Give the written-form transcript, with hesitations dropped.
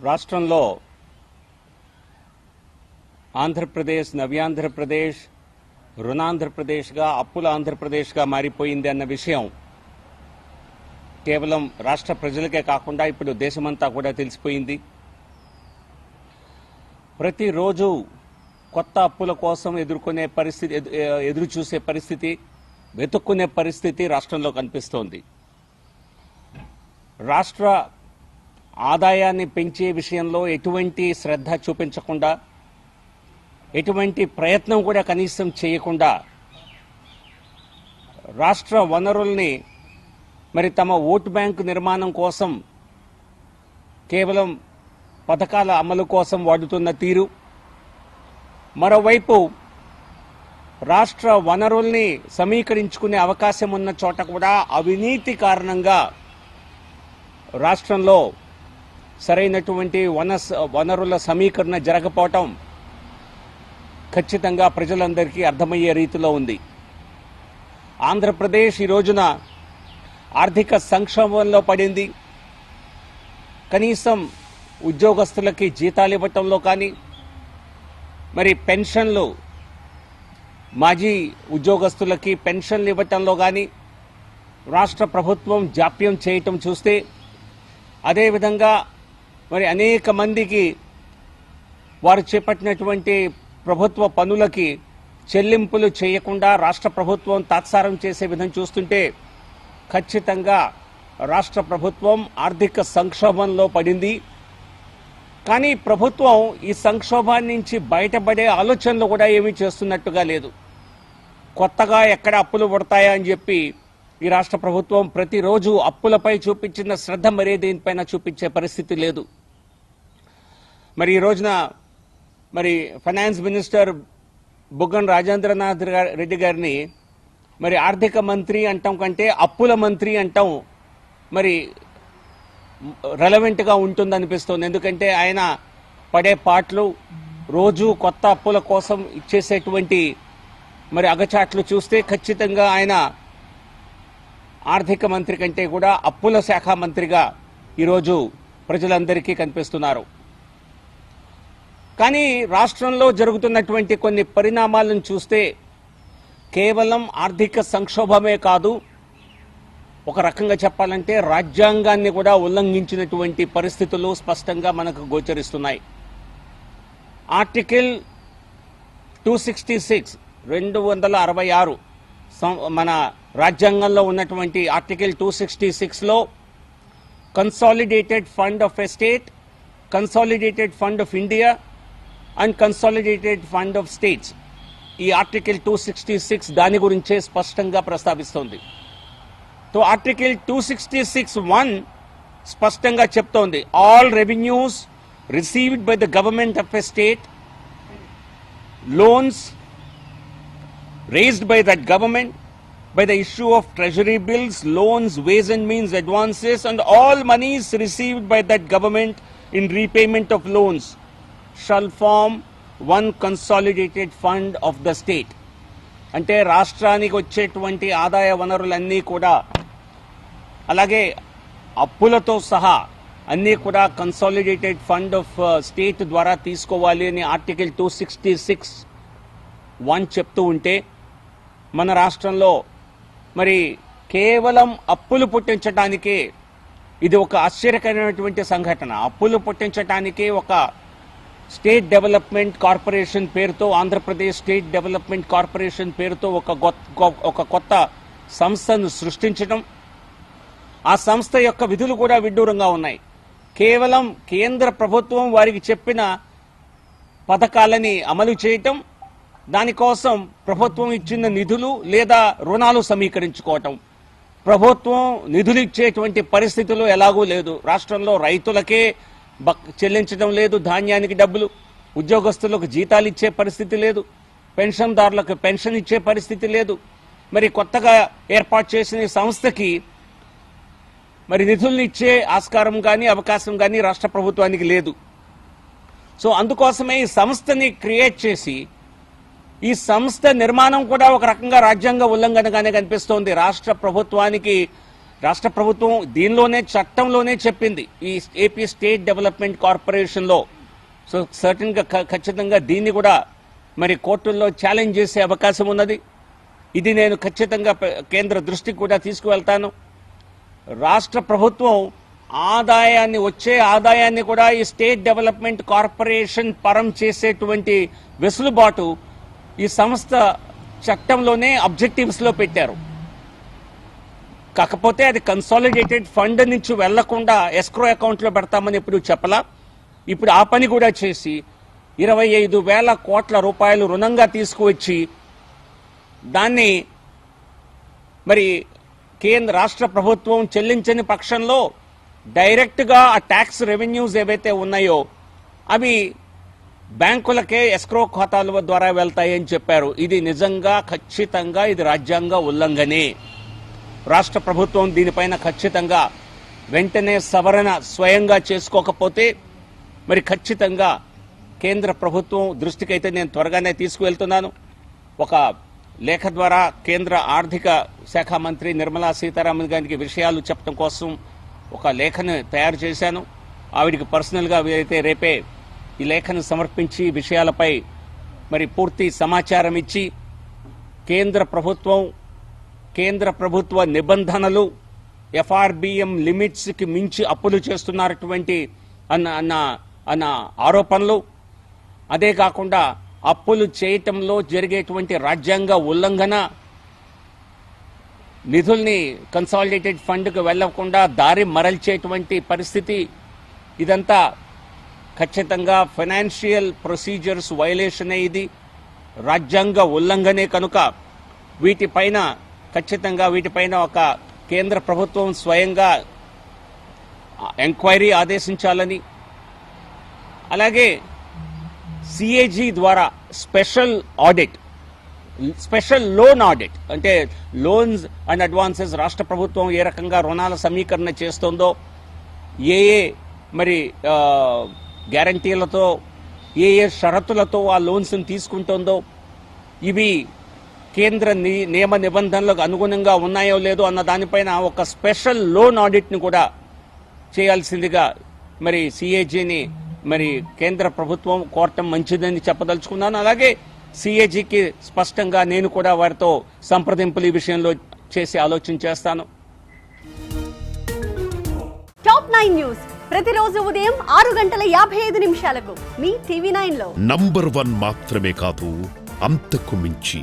రాష్ట్రంలో ఆంధ్రప్రదేశ్ నవ్యాంధ్రప్రదేశ్ రుణాంధ్రప్రదేశ్గా అప్పుల ఆంధ్రప్రదేశ్గా మారిపోయింది అన్న విషయం కేవలం రాష్ట్ర ప్రజలకే కాకుండా ఇప్పుడు దేశమంతా కూడా తెలిసిపోయింది. ప్రతిరోజు కొత్త అప్పుల కోసం ఎదురు చూసే పరిస్థితి, వెతుక్కునే పరిస్థితి రాష్ట్రంలో కనిపిస్తోంది. రాష్ట్ర ఆదాయాన్ని పెంచే విషయంలో ఎటువంటి శ్రద్ధ చూపించకుండా, ఎటువంటి ప్రయత్నం కూడా కనీసం చేయకుండా రాష్ట్ర వనరుల్ని తమ ఓటు బ్యాంకు నిర్మాణం కోసం, కేవలం పథకాల అమలు కోసం వాడుతున్న తీరు, మరోవైపు రాష్ట్ర వనరుల్ని సమీకరించుకునే అవకాశం ఉన్న చోట కూడా అవినీతి కారణంగా రాష్ట్రంలో సరైనటువంటి వనరుల సమీకరణ జరగకపోవటం ఖచ్చితంగా ప్రజలందరికీ అర్థమయ్యే రీతిలో ఉంది. ఆంధ్రప్రదేశ్ ఈ రోజున ఆర్థిక సంక్షోభంలో పడింది. కనీసం ఉద్యోగస్తులకి జీతాలు ఇవ్వటంలో కానీ, పెన్షన్లు, మాజీ ఉద్యోగస్తులకి పెన్షన్లు ఇవ్వటంలో కానీ రాష్ట్ర ప్రభుత్వం జాప్యం చేయటం చూస్తే, అదేవిధంగా అనేక మందికి వారు చేపట్టినటువంటి ప్రభుత్వ పనులకి చెల్లింపులు చేయకుండా రాష్ట్ర ప్రభుత్వం తాత్సారం చేసే విధం చూస్తుంటే ఖచ్చితంగా రాష్ట్ర ప్రభుత్వం ఆర్థిక సంక్షోభంలో పడింది. కానీ ప్రభుత్వం ఈ సంక్షోభాన్ని నుంచి బయటపడే ఆలోచనలు కూడా ఏమీ చేస్తున్నట్టుగా లేదు. కొత్తగా ఎక్కడ అప్పులు పడతాయా అని చెప్పి ఈ రాష్ట్ర ప్రభుత్వం ప్రతిరోజు అప్పులపై చూపించిన శ్రద్ధ మరే దేనిపైన చూపించే పరిస్థితి లేదు. ఈ రోజున ఫైనాన్స్ మినిస్టర్ బుగ్గన రాజేంద్రనాథ్ రెడ్డి గారిని ఆర్థిక మంత్రి అంటాం కంటే అప్పుల మంత్రి అంటాం రెలవెంట్గా ఉంటుందనిపిస్తుంది. ఎందుకంటే ఆయన పడే పాటలు, రోజు కొత్త అప్పుల కోసం ఇచ్చేసేటువంటి అగచాట్లు చూస్తే ఖచ్చితంగా ఆయన ఆర్థిక మంత్రి కంటే కూడా అప్పుల శాఖ మంత్రిగా ఈరోజు ప్రజలందరికీ కనిపిస్తున్నారు. కానీ రాష్ట్రంలో జరుగుతున్నటువంటి కొన్ని పరిణామాలను చూస్తే కేవలం ఆర్థిక సంక్షోభమే కాదు, ఒక రకంగా చెప్పాలంటే రాజ్యాంగాన్ని కూడా ఉల్లంఘించినటువంటి పరిస్థితులు స్పష్టంగా మనకు గోచరిస్తున్నాయి. ఆర్టికల్ 266 266 మన రాజ్యాంగంలో ఉన్నటువంటి ఆర్టికల్ 266లో consolidated fund of a state, consolidated fund of India and consolidated fund of states, ఈ ఆర్టికల్ 266 దాని గురించే స్పష్టంగా ప్రస్తావిస్తోంది. సో ఆర్టికల్ 266(1) స్పష్టంగా చెప్తోంది, all revenues received by the government of a state, loans raised by that government by the issue of treasury bills, loans, ways and means advances, and all monies received by that government in repayment of loans shall form one consolidated fund of the state. అంటే రాష్ట్రానికి వచ్చేటువంటి ఆదాయ వనరులన్నీ కూడా, అలాగే అప్పులతో సహా అన్నీ కూడా కన్సాలిడేటెడ్ ఫండ్ ఆఫ్ స్టేట్ ద్వారా తీసుకోవాలి అని ఆర్టికల్ 266(1) చెప్తూ ఉంటే, మన రాష్ట్రంలో కేవలం అప్పులు పుట్టించడానికే ఇది ఒక ఆశ్చర్యకరమైనటువంటి సంఘటన. అప్పులు పుట్టించడానికే ఒక స్టేట్ డెవలప్మెంట్ కార్పొరేషన్ పేరుతో, ఆంధ్రప్రదేశ్ స్టేట్ డెవలప్మెంట్ కార్పొరేషన్ పేరుతో ఒక కొత్త సంస్థను సృష్టించడం, ఆ సంస్థ యొక్క విధులు కూడా విడ్డూరంగా ఉన్నాయి. కేవలం కేంద్ర ప్రభుత్వం వారికి చెప్పిన పథకాలని అమలు చేయటం, దానికోసం ప్రభుత్వం ఇచ్చిన నిధులు లేదా రుణాలు సమీకరించుకోవటం. ప్రభుత్వం నిధులు ఇచ్చేటువంటి పరిస్థితులు ఎలాగూ లేదు. రాష్ట్రంలో రైతులకే చెల్లించడం లేదు ధాన్యానికి డబ్బులు, ఉద్యోగస్తులకు జీతాలు ఇచ్చే పరిస్థితి లేదు, పెన్షన్దారులకు పెన్షన్ ఇచ్చే పరిస్థితి లేదు. కొత్తగా ఏర్పాటు చేసిన సంస్థకి నిధులను ఇచ్చే ఆస్కారం కానీ అవకాశం కానీ రాష్ట్ర ప్రభుత్వానికి లేదు. సో అందుకోసమే ఈ సంస్థని క్రియేట్ చేసి, ఈ సంస్థ నిర్మాణం కూడా ఒక రకంగా రాజ్యాంగ ఉల్లంఘనగానే కనిపిస్తోంది. రాష్ట్ర ప్రభుత్వానికి రాష్ట్ర ప్రభుత్వం దీనిలోనే చట్టంలోనే చెప్పింది ఈ ఏపీ స్టేట్ డెవలప్మెంట్ కార్పొరేషన్లో. సో సర్టన్గా ఖచ్చితంగా దీన్ని కూడా మరి కోర్టుల్లో ఛాలెంజ్ చేసే అవకాశం ఉన్నది. ఇది నేను ఖచ్చితంగా కేంద్ర దృష్టికి కూడా తీసుకువెళ్తాను. రాష్ట్ర ప్రభుత్వం వచ్చే ఆదాయాన్ని కూడా ఈ స్టేట్ డెవలప్మెంట్ కార్పొరేషన్ పరం చేసేటువంటి వెసులుబాటు ఈ సంస్థ చట్టంలోనే అబ్జెక్టివ్స్ లో పెట్టారు. కాకపోతే అది కన్సాలిడేటెడ్ ఫండ్ నుంచి వెళ్లకుండా ఎస్క్రో అకౌంట్ లో పెడతామని ఎప్పుడు చెప్పలా. ఇప్పుడు ఆ పని కూడా చేసి 25,000 కోట్ల రూపాయలు రుణంగా తీసుకువచ్చి దాన్ని మరి రాష్ట్ర ప్రభుత్వం చెల్లించని పక్షంలో డైరెక్ట్ గా ఆ ట్యాక్స్ రెవెన్యూస్ ఏవైతే ఉన్నాయో అవి బ్యాంకులకే ఎస్క్రో ఖాతాల ద్వారా వెళ్తాయని చెప్పారు. ఇది నిజంగా ఖచ్చితంగా ఇది రాజ్యాంగ ఉల్లంఘనే. రాష్ట్ర ప్రభుత్వం దీనిపైన ఖచ్చితంగా వెంటనే సవరణ స్వయంగా చేసుకోకపోతే మరి ఖచ్చితంగా కేంద్ర ప్రభుత్వం దృష్టికైతే నేను త్వరగానే తీసుకువెళ్తున్నాను. ఒక లేఖ ద్వారా కేంద్ర ఆర్థిక శాఖ మంత్రి నిర్మలా సీతారామన్ గారికి విషయాలు చెప్పడం కోసం ఒక లేఖను తయారు చేశాను. ఆవిడికి పర్సనల్గా అయితే రేపే ఈ లేఖను సమర్పించి విషయాలపై మరి పూర్తి సమాచారం ఇచ్చి కేంద్ర ప్రభుత్వ నిబంధనలు ఎఫ్ఆర్బిఎం లిమిట్స్ కి మించి అప్పులు చేస్తున్నటువంటి అన్న ఆరోపణలు, అదే కాకుండా అప్పులు చేయటంలో జరిగేటువంటి రాజ్యాంగ ఉల్లంఘన, నిధుల్ని కన్సాలిడేటెడ్ ఫండ్కు వెళ్లకుండా దారి మరల్చేటువంటి పరిస్థితి, ఇదంతా ఖచ్చితంగా ఫైనాన్షియల్ ప్రొసీజర్స్ వైలేషనే. ఇది రాజ్యాంగ ఉల్లంఘనే. కనుక వీటిపైన ఒక కేంద్ర ప్రభుత్వం స్వయంగా ఎంక్వైరీ ఆదేశించాలని, అలాగే సిఏజీ ద్వారా స్పెషల్ లోన్ ఆడిట్, అంటే లోన్స్ అండ్ అడ్వాన్సెస్ రాష్ట్ర ప్రభుత్వం ఏ రకంగా రుణాల సమీకరణ చేస్తుందో, ఏ మరి గ్యారంటీలతో ఏ షరతులతో ఆ లోన్స్ తీసుకుంటుందో, ఇవి కేంద్ర నియమ నిబంధనలకు అనుగుణంగా ఉన్నాయో లేదో అన్న దానిపైన ఒక స్పెషల్ లోన్ ఆడిట్ ని కూడా చేయాల్సిందిగా మరి సిఏజీని మరి కేంద్ర ప్రభుత్వం కోరటం మంచిదని చెప్పదలుచుకున్నాను. అలాగే సిఏజీకి స్పష్టంగా నేను కూడా వారితో సంప్రదింపులు ఈ విషయంలో చేసి ఆలోచన చేస్తాను. టాప్ 9 న్యూస్ ప్రతిరోజు ఉదయం 6:55 మీ టీవీ 9 లో నంబర్ 1 మాత్రమే కాదు, అంతకు మించి.